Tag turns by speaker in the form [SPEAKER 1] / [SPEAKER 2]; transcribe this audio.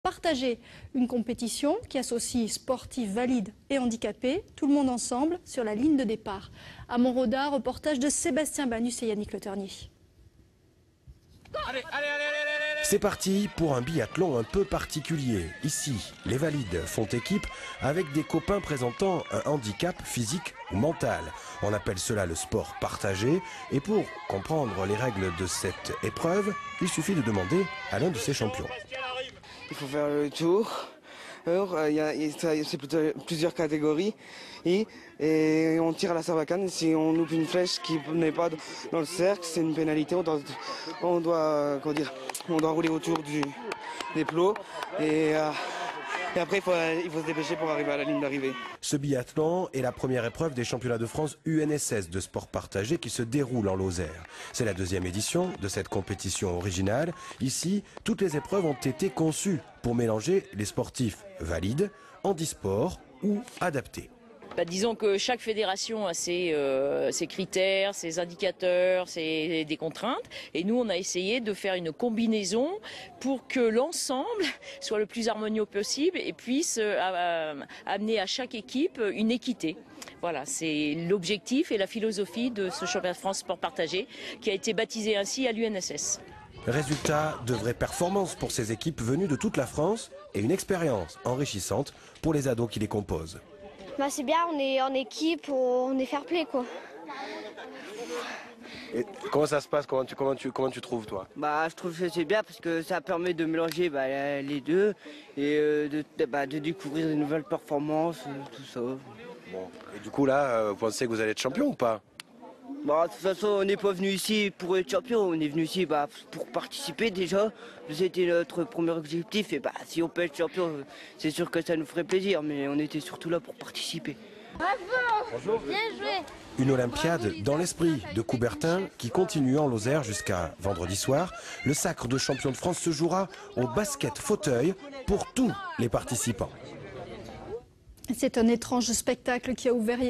[SPEAKER 1] partagé. Une compétition qui associe sportifs valides et handicapés, tout le monde ensemble sur la ligne de départ. À Montrodin, reportage de Sébastien Banus et Yannick Le Ternier.
[SPEAKER 2] C'est parti pour un biathlon un peu particulier. Ici, les valides font équipe avec des copains présentant un handicap physique ou mental. On appelle cela le sport partagé. Et pour comprendre les règles de cette épreuve, il suffit de demander à l'un de ses champions.
[SPEAKER 3] Il faut faire le tour. C'est plusieurs catégories et on tire à la sarbacane. Si on loupe une flèche qui n'est pas dans le cercle, c'est une pénalité. On doit rouler autour des plots et après il faut se dépêcher pour arriver à la ligne d'arrivée.
[SPEAKER 2] Ce biathlon est la première épreuve des championnats de France UNSS de sport partagé qui se déroule en Lozère. C'est la deuxième édition de cette compétition originale. Ici, toutes les épreuves ont été conçues pour mélanger les sportifs valides, handisport ou adaptés.
[SPEAKER 4] Disons que chaque fédération a ses critères, ses indicateurs, des contraintes. Et nous, on a essayé de faire une combinaison pour que l'ensemble soit le plus harmonieux possible et puisse amener à chaque équipe une équité. Voilà, c'est l'objectif et la philosophie de ce championnat de France sport partagé qui a été baptisé ainsi à l'UNSS.
[SPEAKER 2] Résultat de vraies performances pour ces équipes venues de toute la France et une expérience enrichissante pour les ados qui les composent.
[SPEAKER 5] C'est bien, on est en équipe, on est fair play quoi.
[SPEAKER 2] Et comment ça se passe, comment tu trouves toi?
[SPEAKER 3] Je trouve que c'est bien parce que ça permet de mélanger les deux et de découvrir de nouvelles performances, tout ça.
[SPEAKER 2] Bon. Et du coup là, vous pensez que vous allez être champion ou pas?
[SPEAKER 3] De toute façon, on n'est pas venu ici pour être champion, on est venu ici pour participer déjà. C'était notre premier objectif et si on peut être champion, c'est sûr que ça nous ferait plaisir, mais on était surtout là pour participer.
[SPEAKER 5] Bravo! Bien joué!
[SPEAKER 2] Une Olympiade dans l'esprit de Coubertin qui continue en Lozère jusqu'à vendredi soir. Le sacre de champion de France se jouera au basket fauteuil pour tous les participants.
[SPEAKER 1] C'est un étrange spectacle qui a ouvert